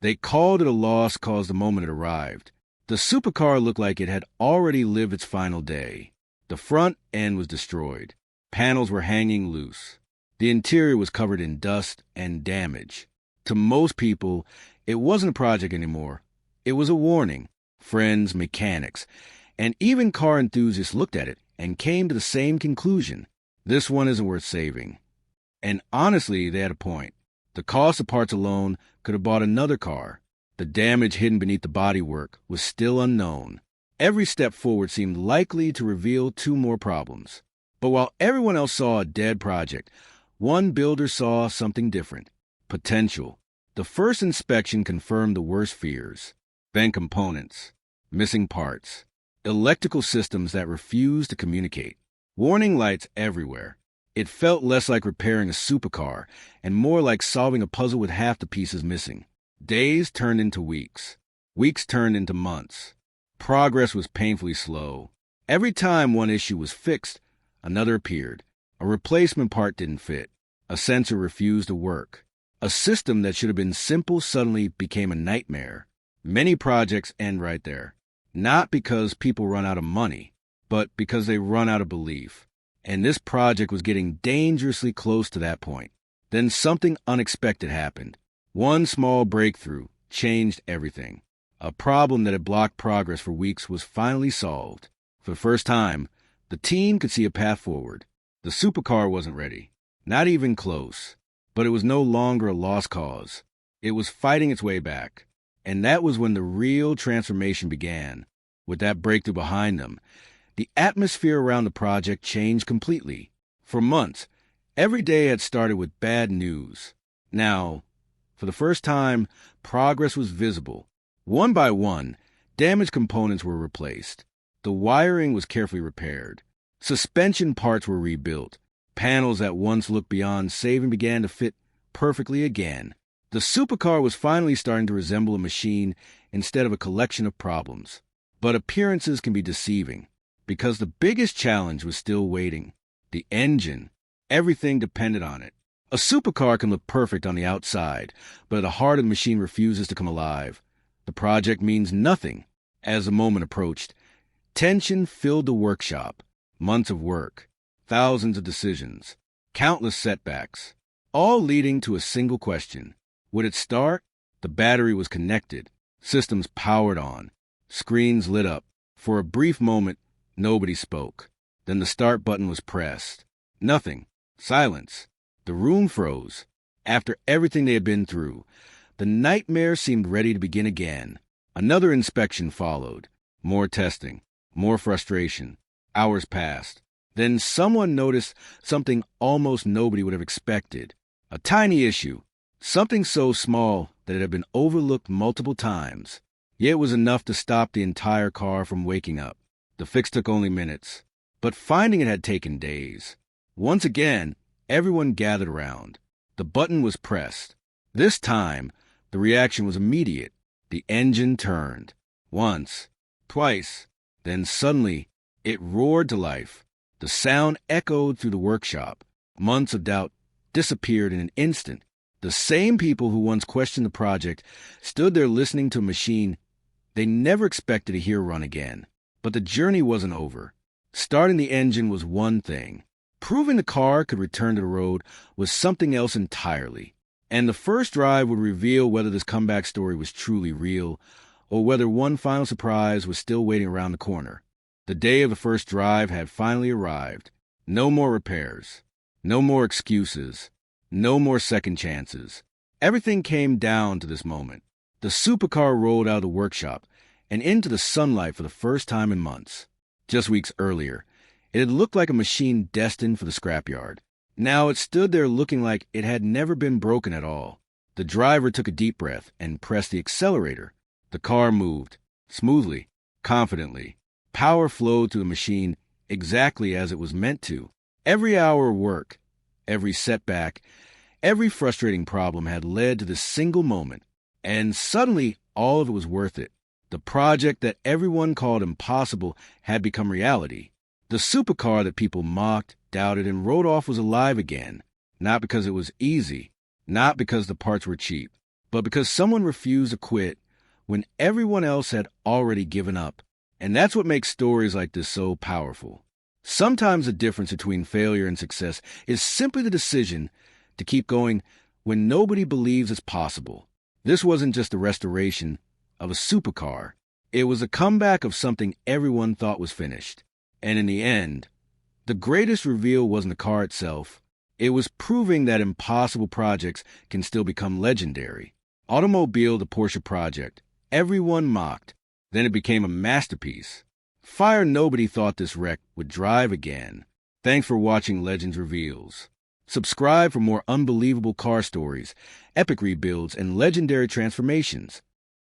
They called it a loss cause the moment it arrived. The supercar looked like it had already lived its final day. The front end was destroyed. Panels were hanging loose. The interior was covered in dust and damage. To most people, it wasn't a project anymore. It was a warning. Friends, mechanics, and even car enthusiasts looked at it and came to the same conclusion. This one isn't worth saving. And honestly, they had a point. The cost of parts alone could have bought another car. The damage hidden beneath the bodywork was still unknown. Every step forward seemed likely to reveal two more problems. But while everyone else saw a dead project, one builder saw something different. Potential. The first inspection confirmed the worst fears. Bent components, missing parts, electrical systems that refused to communicate, warning lights everywhere. It felt less like repairing a supercar and more like solving a puzzle with half the pieces missing. Days turned into weeks. Weeks turned into months. Progress was painfully slow. Every time one issue was fixed, another appeared. A replacement part didn't fit. A sensor refused to work. A system that should have been simple suddenly became a nightmare. Many projects end right there. Not because people run out of money, but because they run out of belief. And this project was getting dangerously close to that point. Then something unexpected happened. One small breakthrough changed everything. A problem that had blocked progress for weeks was finally solved. For the first time, the team could see a path forward. The supercar wasn't ready. Not even close. But it was no longer a lost cause. It was fighting its way back. And that was when the real transformation began. With that breakthrough behind them, the atmosphere around the project changed completely. For months, every day had started with bad news. Now, for the first time, progress was visible. One by one, damaged components were replaced. The wiring was carefully repaired. Suspension parts were rebuilt. Panels that once looked beyond saving began to fit perfectly again. The supercar was finally starting to resemble a machine instead of a collection of problems. But appearances can be deceiving, because the biggest challenge was still waiting. The engine. Everything depended on it. A supercar can look perfect on the outside, but the heart of the machine refuses to come alive. The project means nothing. As the moment approached, tension filled the workshop. Months of work, thousands of decisions, countless setbacks, all leading to a single question. Would it start? The battery was connected, systems powered on, screens lit up. For a brief moment, nobody spoke. Then the start button was pressed. Nothing. Silence. The room froze. After everything they had been through, the nightmare seemed ready to begin again. Another inspection followed. More testing. More frustration. Hours passed. Then someone noticed something almost nobody would have expected. A tiny issue. Something so small that it had been overlooked multiple times. Yet it was enough to stop the entire car from waking up. The fix took only minutes, but finding it had taken days. Once again, everyone gathered around. The button was pressed. This time, the reaction was immediate. The engine turned. Once, twice, then suddenly, it roared to life. The sound echoed through the workshop. Months of doubt disappeared in an instant. The same people who once questioned the project stood there listening to a machine they never expected to hear run again. But the journey wasn't over. Starting the engine was one thing. Proving the car could return to the road was something else entirely. And the first drive would reveal whether this comeback story was truly real or whether one final surprise was still waiting around the corner. The day of the first drive had finally arrived. No more repairs. No more excuses. No more second chances. Everything came down to this moment. The supercar rolled out of the workshop and into the sunlight for the first time in months. Just weeks earlier, it had looked like a machine destined for the scrapyard. Now it stood there looking like it had never been broken at all. The driver took a deep breath and pressed the accelerator. The car moved, smoothly, confidently. Power flowed through the machine exactly as it was meant to. Every hour of work, every setback, every frustrating problem had led to this single moment. And suddenly, all of it was worth it. The project that everyone called impossible had become reality. The supercar that people mocked, doubted, and wrote off was alive again. Not because it was easy, not because the parts were cheap, but because someone refused to quit when everyone else had already given up. And that's what makes stories like this so powerful. Sometimes the difference between failure and success is simply the decision to keep going when nobody believes it's possible. This wasn't just a restoration of a supercar. It was a comeback of something everyone thought was finished. And in the end, the greatest reveal wasn't the car itself. It was proving that impossible projects can still become legendary. Automobile, the Porsche project. Everyone mocked. Then it became a masterpiece. Fire nobody thought this wreck would drive again. Thanks for watching Legends Reveals. Subscribe for more unbelievable car stories, epic rebuilds, and legendary transformations.